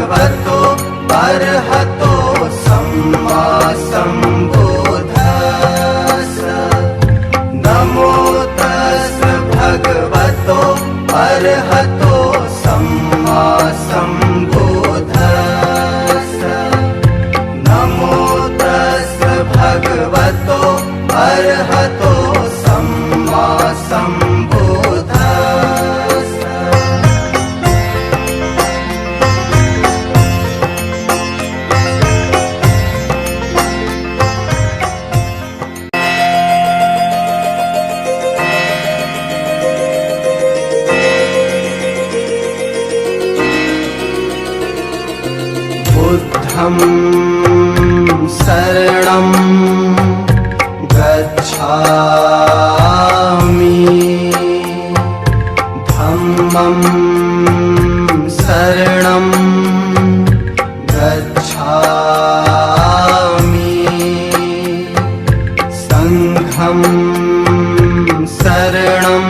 भगवतो अर्हतो सम्मा सम्बुद्धस्स। नमो तस् भगवतो अर्हतो सम्मा सम्बुद्धस्स। नमो तस् भगवतो अर्हतो सम्मा सम्बुद्धस्स। बुद्धं शरणं गच्छामि। धम्मं शरणं गच्छामि। संघं शरणं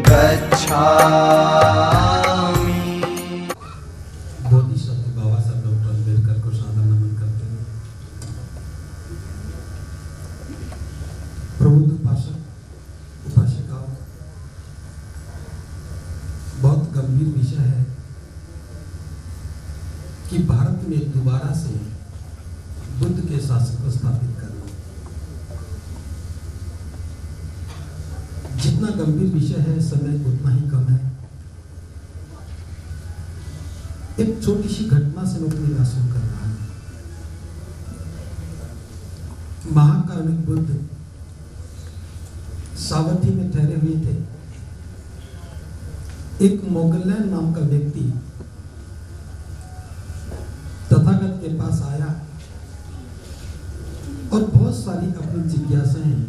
गच्छामि। बोधिसत्व बाबा साहब डॉक्टर अम्बेडकर को सादर नमन करते हैं। प्रबुद्ध उपासक उपासिकाओं, बहुत गंभीर विषय है कि भारत में दोबारा से बुद्ध के शासन को स्थापित करना। जितना गंभीर विषय है, समय उतना ही कम है। एक छोटी सी घटना से मैं अपनी बात शुरू कर रहा हूं। महाकारुणिक बुद्ध सावधी में ठहरे हुए थे। एक मोगलैन नाम का व्यक्ति तथागत के पास आया और बहुत सारी अपनी जिज्ञासाएं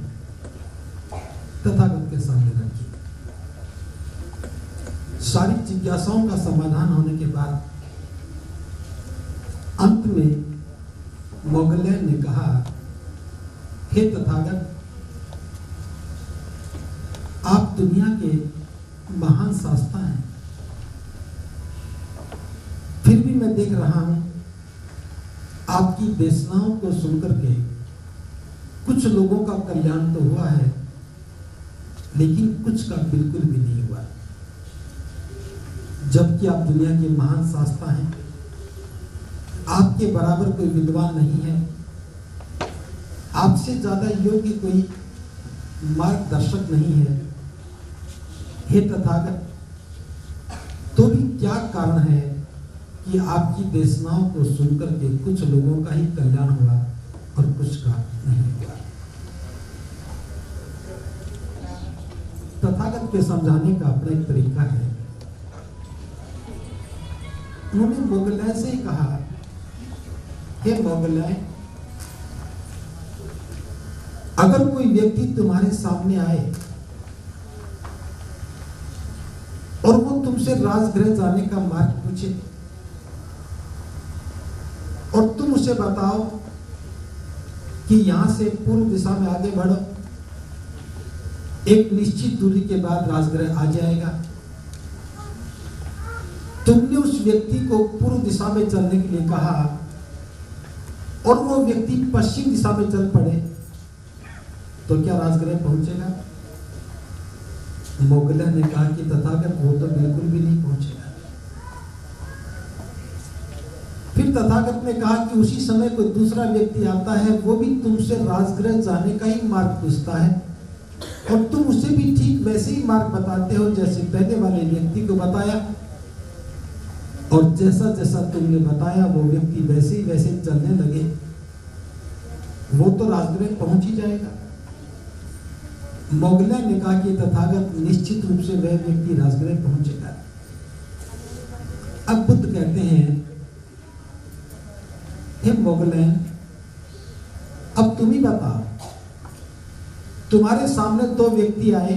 तथागत के सामने रखी। सारी जिज्ञासाओं का समाधान होने के बाद अंत में मोगलैन ने कहा, हे तथागत, आप दुनिया के महान शास्त्र हैं, फिर भी मैं देख रहा हूं आपकी देशनाओं को सुनकर के कुछ लोगों का कल्याण तो हुआ है, लेकिन कुछ का बिल्कुल भी नहीं हुआ। जबकि आप दुनिया के महान शास्त्र हैं, आपके बराबर कोई विद्वान नहीं है, आपसे ज्यादा योग्य कोई मार्गदर्शक नहीं है। हे तथागत, तो भी क्या कारण है कि आपकी देशनाओं को सुनकर के कुछ लोगों का ही कल्याण हुआ और कुछ का नहीं हुआ? तथागत के समझाने का अपना एक तरीका है। उन्होंने मोगलैन से ही कहा, हे मोगलैन, अगर कोई व्यक्ति तुम्हारे सामने आए और वो तुमसे राजगृह जाने का मार्ग पूछे और तुम उसे बताओ कि यहां से पूर्व दिशा में आगे बढ़ो, एक निश्चित दूरी के बाद राजगृह आ जाएगा। तुमने उस व्यक्ति को पूर्व दिशा में चलने के लिए कहा और वो व्यक्ति पश्चिम दिशा में चल पड़े, तो क्या राजगृह पहुंचेगा? मोगलैन ने कहा कि तथागत, वो तो बिल्कुल भी नहीं पहुंचेगा। फिर तथागत ने कहा कि उसी समय कोई दूसरा व्यक्ति आता है, वो भी तुमसे राजगृह जाने का ही मार्ग पूछता है और तुम उसे भी ठीक वैसे ही मार्ग बताते हो जैसे पहले वाले व्यक्ति को बताया, और जैसा जैसा तुमने बताया वो व्यक्ति वैसे ही वैसे चलने लगे, वो तो राजगृह पहुंच ही जाएगा। मोगलैन ने कहा कि तथागत, निश्चित रूप से वह व्यक्ति राजगृह पहुंचेगा। अब बुद्ध कहते हैं, हे मोगलैन, अब तुम ही बताओ, तुम्हारे सामने दो व्यक्ति आए,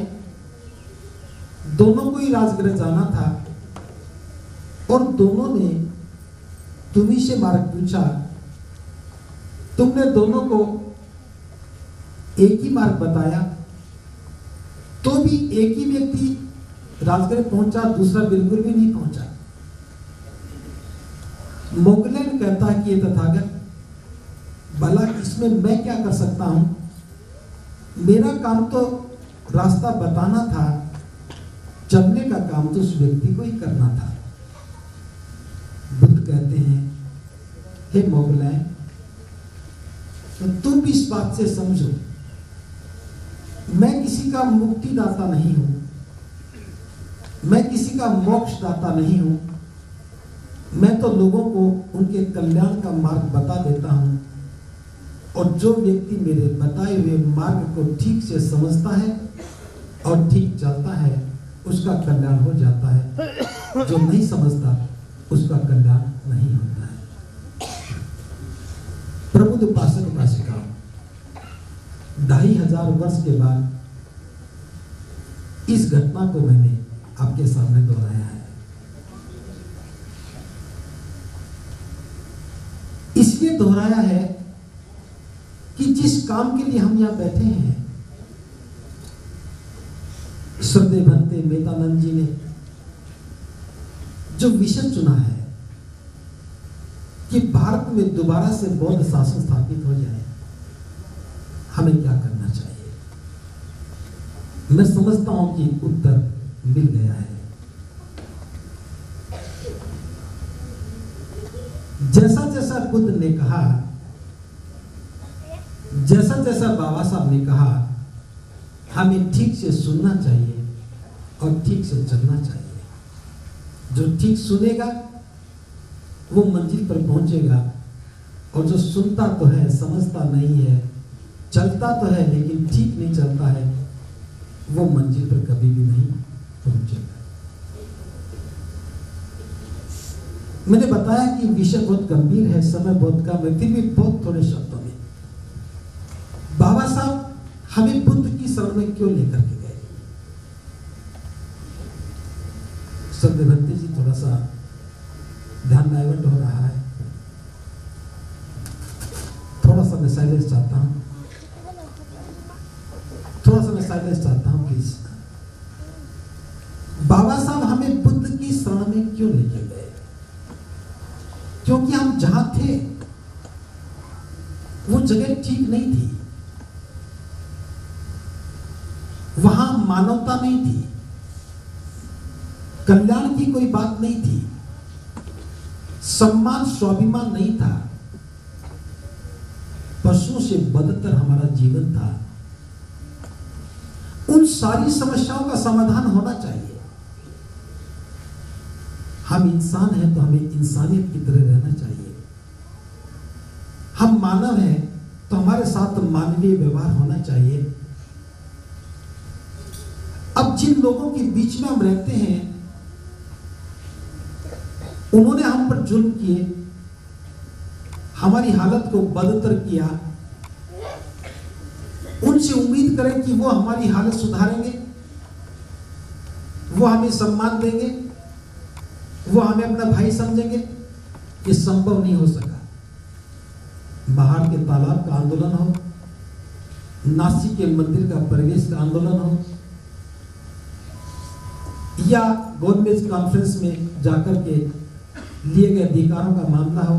दोनों को ही राजगृह जाना था और दोनों ने तुम्ही से मार्ग पूछा। तुमने दोनों को एक ही मार्ग बताया, तो भी एक ही व्यक्ति राजगृह पहुंचा, दूसरा बिल्कुल भी नहीं पहुंचा। मोगलैंड कहता है कि ये तथागत, भला इसमें मैं क्या कर सकता हूं? मेरा काम तो रास्ता बताना था, चलने का काम तो उस व्यक्ति को ही करना था। बुद्ध कहते हैं, हे मोगलैंड, तो तुम भी इस बात से समझो, मैं किसी का मुक्तिदाता नहीं हूं, मैं किसी का मोक्षदाता नहीं हूं। मैं तो लोगों को उनके कल्याण का मार्ग बता देता हूं, और जो व्यक्ति मेरे बताए हुए मार्ग को ठीक से समझता है और ठीक चलता है, उसका कल्याण हो जाता है। जो नहीं समझता, उसका कल्याण नहीं होता है। प्रबुद्ध उपासक उपासिका 2500 वर्ष के बाद इस घटना को मैंने आपके सामने दोहराया है। इसलिए दोहराया है कि जिस काम के लिए हम यहां बैठे हैं, श्रद्धेय भंते मेहतानंद जी ने जो विषय चुना है कि भारत में दोबारा से बौद्ध शासन स्थापित हो जाए, हमें क्या करना चाहिए? मैं समझता हूं कि उत्तर मिल गया है। जैसा जैसा बुद्ध ने कहा, जैसा जैसा बाबा साहब ने कहा, हमें ठीक से सुनना चाहिए और ठीक से चलना चाहिए। जो ठीक सुनेगा वो मंजिल पर पहुंचेगा, और जो सुनता तो है, समझता नहीं है, चलता तो है लेकिन ठीक नहीं चलता है, वो मंजिल पर कभी भी नहीं पहुंचेगा। मैंने बताया कि विषय बहुत गंभीर है, समय बहुत कम है, फिर भी बहुत थोड़े शब्दों में बाबा साहब हमें बुद्ध की शरण में क्यों लेकर के गए? श्रद्धेय भंते जी, थोड़ा सा ध्यान डाइवर्ट हो रहा है, थोड़ा सा मैं साइलेंस चाहता हूं, थोड़ा सा मैं साइलेंस चाहता हूं प्लीज। बाबा साहब हमें बुद्ध की शरण में क्यों लेकर गए? क्योंकि हम जहां थे वो जगह ठीक नहीं थी, वहां मानवता नहीं थी, कल्याण की कोई बात नहीं थी, सम्मान स्वाभिमान नहीं था, पशुओं से बदतर हमारा जीवन था। उन सारी समस्याओं का समाधान होना चाहिए। हम इंसान हैं तो हमें इंसानियत की तरह रहना चाहिए। हम मानव हैं तो हमारे साथ मानवीय व्यवहार होना चाहिए। अब जिन लोगों के बीच में हम रहते हैं, उन्होंने हम पर जुल्म किए, हमारी हालत को बदतर किया, उनसे उम्मीद करें कि वो हमारी हालत सुधारेंगे, वो हमें सम्मान देंगे, वो हमें अपना भाई समझेंगे, ये संभव नहीं हो सका। बाहर के तालाब का आंदोलन हो, नासिक के मंदिर का परिवेश का आंदोलन हो, या गोलमेज कॉन्फ्रेंस में जाकर के लिए गए अधिकारों का मामला हो,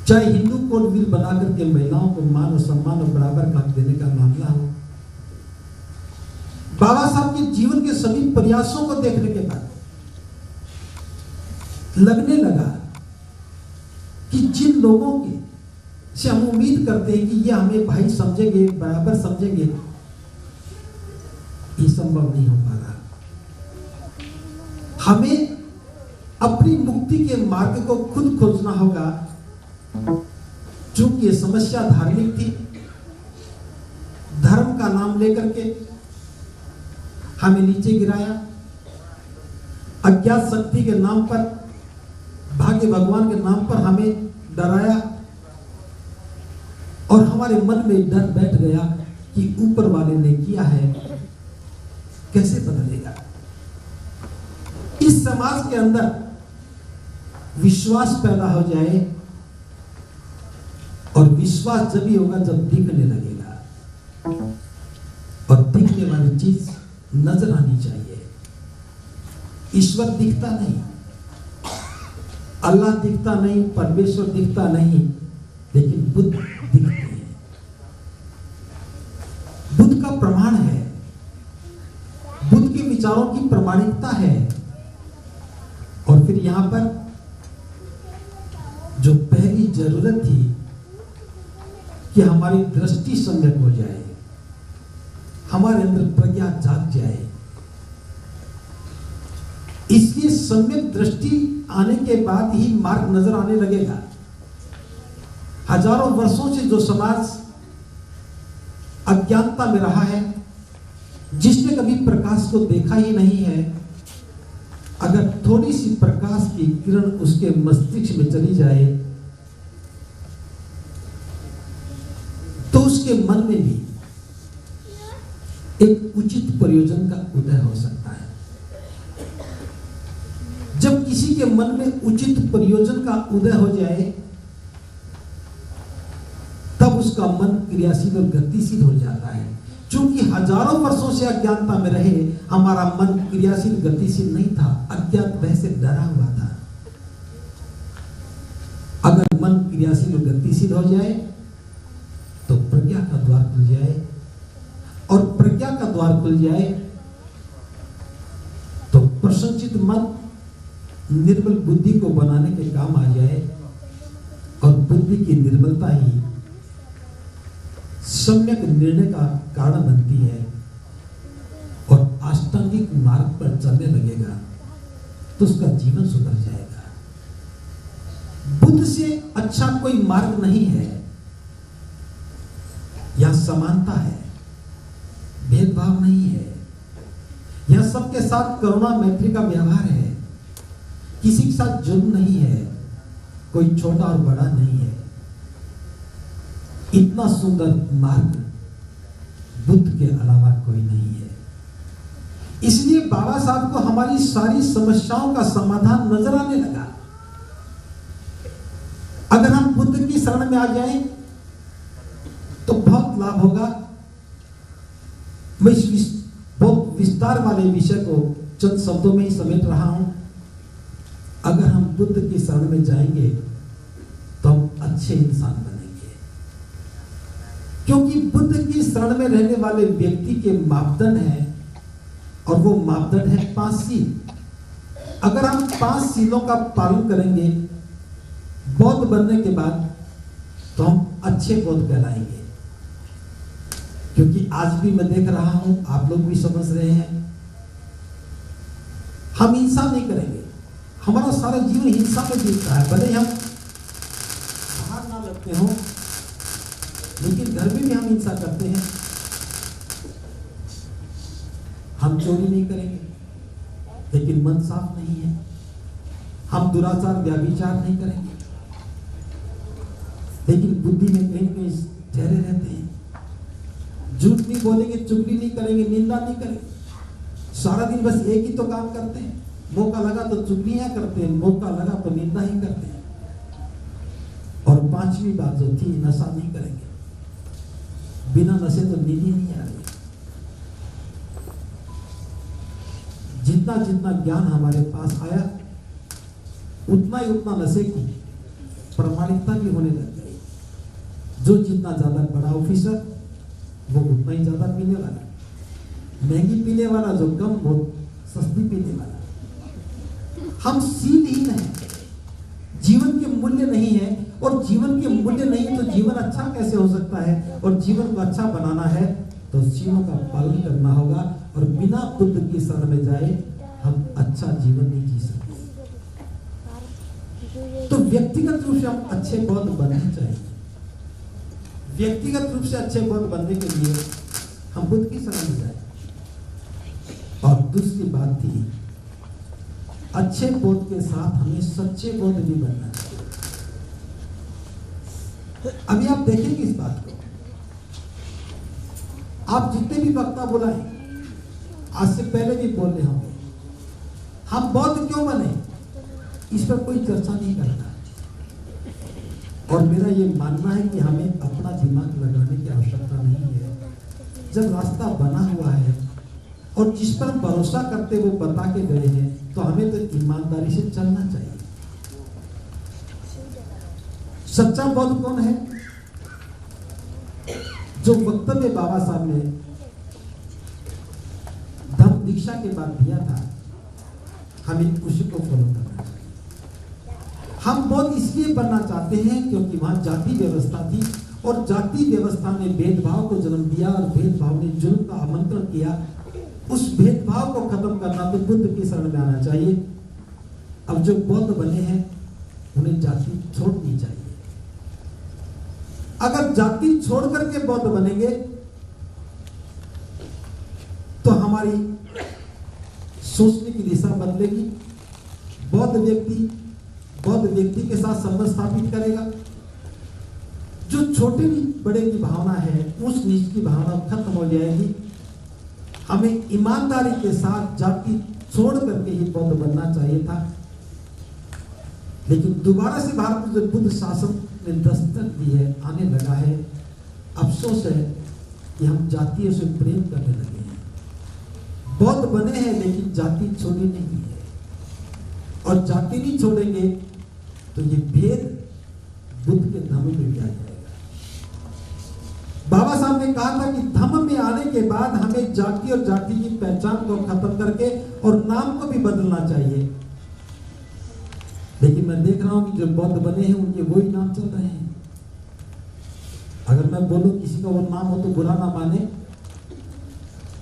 चाहे हिंदू कोड बिल बनाकर के महिलाओं को मान और सम्मान और बराबर का हक देने का मामला हो, बाबा साहब के जीवन के सभी प्रयासों को देखने के बाद लगने लगा कि जिन लोगों के से हम उम्मीद करते हैं कि ये हमें भाई समझेंगे, बराबर समझेंगे, ये संभव नहीं हो पा रहा। हमें अपनी मुक्ति के मार्ग को खुद खोजना होगा। चूंकि ये समस्या धार्मिक थी, धर्म का नाम लेकर के हमें नीचे गिराया, अज्ञात शक्ति के नाम पर, भाग्य भगवान के नाम पर हमें डराया, और हमारे मन में डर बैठ गया कि ऊपर वाले ने किया है, कैसे बदलेगा। इस समाज के अंदर विश्वास पैदा हो जाए, और विश्वास जब ही होगा जब दिखने लगेगा, और दिखने वाली चीज नजर आनी चाहिए। ईश्वर दिखता नहीं, अल्लाह दिखता नहीं, परमेश्वर दिखता नहीं, लेकिन बुद्ध दिखते हैं। बुद्ध का प्रमाण है, बुद्ध के विचारों की प्रमाणिकता है। और फिर यहां पर जो पहली जरूरत थी कि हमारी दृष्टि सम्यक हो जाए, हमारे अंदर प्रज्ञा जाग जाए, इसलिए सम्यक दृष्टि आने के बाद ही मार्ग नजर आने लगेगा। हजारों वर्षों से जो समाज अज्ञानता में रहा है, जिसने कभी प्रकाश को देखा ही नहीं है, अगर थोड़ी सी प्रकाश की किरण उसके मस्तिष्क में चली जाए तो उसके मन में भी एक उचित प्रयोजन का उदय हो सकता है। जब किसी के मन में उचित प्रयोजन का उदय हो जाए, तब उसका मन क्रियाशील और गतिशील हो जाता है। क्योंकि हजारों वर्षों से अज्ञानता में रहे, हमारा मन क्रियाशील गतिशील नहीं था, अज्ञात भय से डरा हुआ था। अगर मन क्रियाशील और गतिशील हो जाए तो प्रज्ञा का द्वार खुल जाए, और प्रज्ञा का द्वार खुल जाए तो प्रसन्नचित्त मन निर्मल बुद्धि को बनाने के काम आ जाए, और बुद्धि की निर्मलता ही सम्यक निर्णय का कारण बनती है, और अष्टांगिक मार्ग पर चलने लगेगा तो उसका जीवन सुधर जाएगा। बुद्ध से अच्छा कोई मार्ग नहीं है। यहां समानता है, भेदभाव नहीं है। यहां सबके साथ करुणा मैत्री का व्यवहार है, किसी के साथ जुल्म नहीं है, कोई छोटा और बड़ा नहीं है। इतना सुंदर मार्ग बुद्ध के अलावा कोई नहीं है। इसलिए बाबा साहब को हमारी सारी समस्याओं का समाधान नजर आने लगा। अगर हम बुद्ध की शरण में आ जाएं तो बहुत लाभ होगा। मैं इस बहुत विस्तार वाले विषय को चंद शब्दों में ही समेट रहा हूं। अगर हम बुद्ध की शरण में जाएंगे तो हम अच्छे इंसान बनेंगे, क्योंकि बुद्ध की शरण में रहने वाले व्यक्ति के मापदंड है, और वो मापदंड है 5 सील। अगर हम 5 सीलों का पालन करेंगे बौद्ध बनने के बाद, तो हम अच्छे बौद्ध कहलाएंगे। क्योंकि आज भी मैं देख रहा हूं, आप लोग भी समझ रहे हैं, हम हिंसा नहीं करेंगे। हमारा सारा जीवन हिंसा में बीतता है। भले हम बाहर ना लगते हो, लेकिन घर में भी हम हिंसा करते हैं। हम चोरी नहीं करेंगे, लेकिन मन साफ नहीं है। हम दुराचार व्याभिचार नहीं करेंगे, लेकिन बुद्धि में कहीं कहीं ठहरे रहते हैं। झूठ नहीं बोलेंगे, चुगली नहीं करेंगे, निंदा नहीं करेंगे। सारा दिन बस एक ही तो काम करते हैं। मौका लगा तो चुगलियां करते हैं, मौका लगा तो निंदा ही करते हैं। और 5वीं बात जो थी, नशा नहीं करेंगे। बिना नशे तो नींद ही नहीं आ रही। जितना जितना ज्ञान हमारे पास आया, उतना ही उतना नशे की प्रमाणिकता भी होने लग गई। जो जितना ज्यादा बड़ा ऑफिसर, वो उतना ही ज्यादा पीने वाला। महंगी पीने वाला जो कम, वो सस्ती पीने वाला। हम सीलहीन हैं, जीवन के मूल्य नहीं है। और जीवन के मूल्य नहीं है तो जीवन अच्छा कैसे हो सकता है? और जीवन को अच्छा बनाना है तो सीलों का पालन करना होगा। और बिना बुद्ध की शरण में जाए हम अच्छा जीवन नहीं जी सकते। तो व्यक्तिगत रूप से हम अच्छे बौद्ध बनने चाहिए। व्यक्तिगत रूप से अच्छे बौद्ध बनने के लिए हम बुद्ध की शरण में जाए। और दूसरी बात थी, अच्छे बौद्ध के साथ हमें सच्चे बौद्ध भी बनना चाहिए। अभी आप देखेंगे इस बात को। आप जितने भी वक्ता बुलाएं, आज से पहले भी बोल रहे होंगे, हम बौद्ध क्यों बने, इस पर कोई चर्चा नहीं करता। और मेरा ये मानना है कि हमें अपना दिमाग लगाने की आवश्यकता नहीं है। जब रास्ता बना हुआ है और जिस पर भरोसा करते वो बता के गए हैं, तो हमें तो ईमानदारी से चलना चाहिए। सच्चा बौद्ध कौन है? जो वक्तव्य बाबा साहब ने धम्म दीक्षा के बाद दिया था, हमें उसी को फॉलो करना चाहिए। हम बौद्ध इसलिए बनना चाहते हैं क्योंकि वहां जाति व्यवस्था थी और जाति व्यवस्था ने भेदभाव को जन्म दिया और भेदभाव ने जुल्म का आमंत्रण किया। उस भेदभाव को खत्म करना तो बुद्ध की शरण में आना चाहिए। अब जो बौद्ध बने हैं उन्हें जाति छोड़नी चाहिए। अगर जाति छोड़ करके बौद्ध बनेंगे तो हमारी सोचने की दिशा बदलेगी। बौद्ध व्यक्ति के साथ संबंध स्थापित करेगा। जो छोटे बड़े की भावना है, ऊंच नीच की भावना खत्म हो जाएगी। हमें ईमानदारी के साथ जाति छोड़ करके ही बौद्ध बनना चाहिए था। लेकिन दोबारा से भारत में जो बुद्ध शासन ने दस्तक दी है, आने लगा है, अफसोस है कि हम जातियों से प्रेम करने लगे हैं। बौद्ध बने हैं लेकिन जाति छोड़ी नहीं है, और जाति नहीं छोड़ेंगे तो ये भेद बुद्ध के धम्म में भी आ जाएगा। बाबा साहब ने कहा था कि धम्म में आने के बाद हमें जाति और जाति की पहचान को खत्म करके और नाम को भी बदलना चाहिए। लेकिन मैं देख रहा हूं कि जो बौद्ध बने हैं उनके वही नाम चल रहे हैं। अगर मैं बोलूं किसी का वो नाम हो तो बुरा ना माने।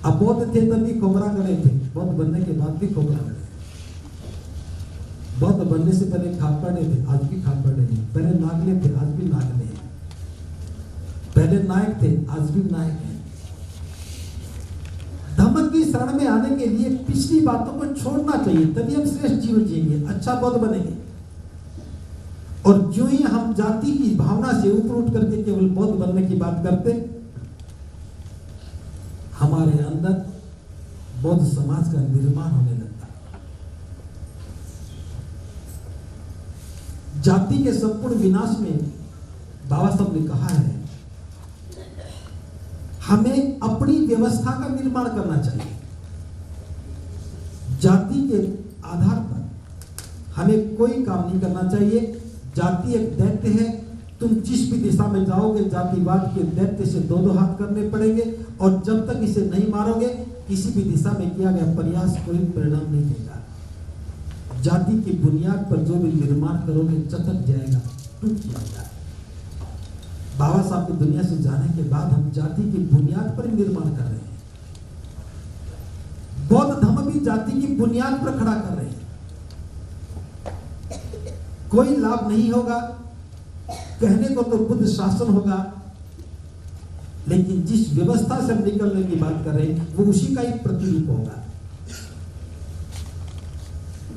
अबौद्ध थे तब भी खोबरा गड़े थे, बौद्ध बनने के बाद भी खोबरा गड़े। बौद्ध बनने से पहले खापड़े थे, आज भी खापड़े हैं। पहले नागले थे, आज भी नागले हैं। पहले नायक थे, आज भी नायक हैं। धम्म की शरण में आने के लिए पिछली बातों को छोड़ना चाहिए, तभी हम श्रेष्ठ जीवन जिएंगे, अच्छा बौद्ध बनेंगे। और जो ही हम जाति की भावना से ऊपर उठ करके केवल बौद्ध बनने की बात करते, हमारे अंदर बौद्ध समाज का निर्माण होने लगता है। जाति के संपूर्ण विनाश में बाबा साहब ने कहा है हमें अपनी व्यवस्था का निर्माण करना चाहिए। जाति के आधार पर हमें कोई काम नहीं करना चाहिए। जाति एक दैत्य है। तुम जिस भी दिशा में जाओगे जातिवाद के दैत्य से दो हाथ करने पड़ेंगे, और जब तक इसे नहीं मारोगे किसी भी दिशा में किया गया प्रयास कोई परिणाम नहीं देगा। जाति की बुनियाद पर जो भी निर्माण करोगे चटक जाएगा, टूट जाएगा। बाबा साहब की दुनिया से जाने के बाद हम जाति की बुनियाद पर निर्माण कर रहे हैं। बौद्ध धर्म भी जाति की बुनियाद पर खड़ा कर रहे हैं। कोई लाभ नहीं होगा, कहने को तो बुद्ध शासन होगा, लेकिन जिस व्यवस्था से हम निकलने की बात कर रहे हैं वो उसी का एक प्रतिरूप होगा।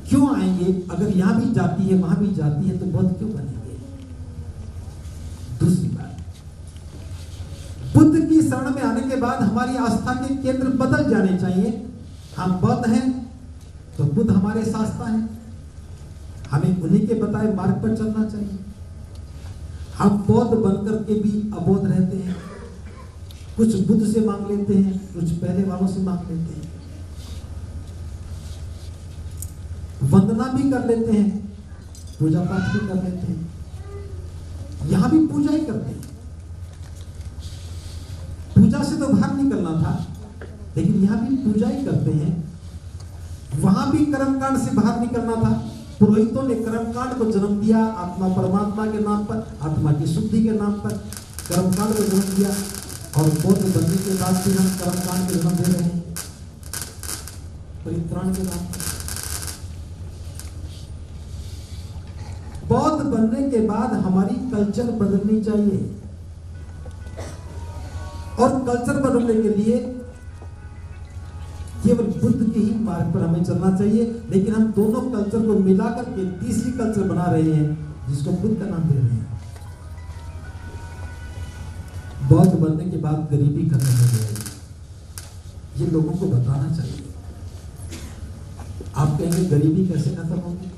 क्यों आएंगे? अगर यहां भी जाति है वहां भी जाति है तो बौद्ध क्यों बनेंगे? दूसरी बात, बुद्ध की शरण में आने के बाद हमारी आस्था के केंद्र बदल जाने चाहिए। हम बौद्ध हैं तो बुद्ध हमारे शास्ता हैं, हमें उन्हीं के बताए मार्ग पर चलना चाहिए। हम बौद्ध बनकर के भी अबौद्ध रहते हैं, कुछ बुद्ध से मांग लेते हैं, कुछ पहले वालों से मांग लेते हैं, वंदना भी कर लेते हैं, पूजा पाठ भी कर लेते हैं, यहां भी पूजा ही करते हैं। पूजा से तो बाहर निकलना था, लेकिन यहां भी पूजा ही करते हैं। वहां भी कर्मकांड से बाहर निकलना था। पुरोहितों ने कर्मकांड को जन्म दिया, आत्मा परमात्मा के नाम पर, आत्मा की शुद्धि के नाम पर कर्मकांड को जन्म दिया, और बौद्ध बनने के बाद भी हम कर्मकांड के जन्म दे रहे हैं परित्राण के नाम पर। बौद्ध बनने के बाद हमारी कल्चर बदलनी चाहिए, और कल्चर बदलने के लिए केवल बुद्ध के ही मार्ग पर हमें चलना चाहिए। लेकिन हम दोनों कल्चर को मिलाकर के तीसरी कल्चर बना रहे हैं जिसको बुद्ध का नाम दे रहे हैं। बौद्ध बनने के बाद गरीबी खत्म हो जाएगी, ये लोगों को बताना चाहिए। आप कहेंगे गरीबी कैसे खत्म होगी?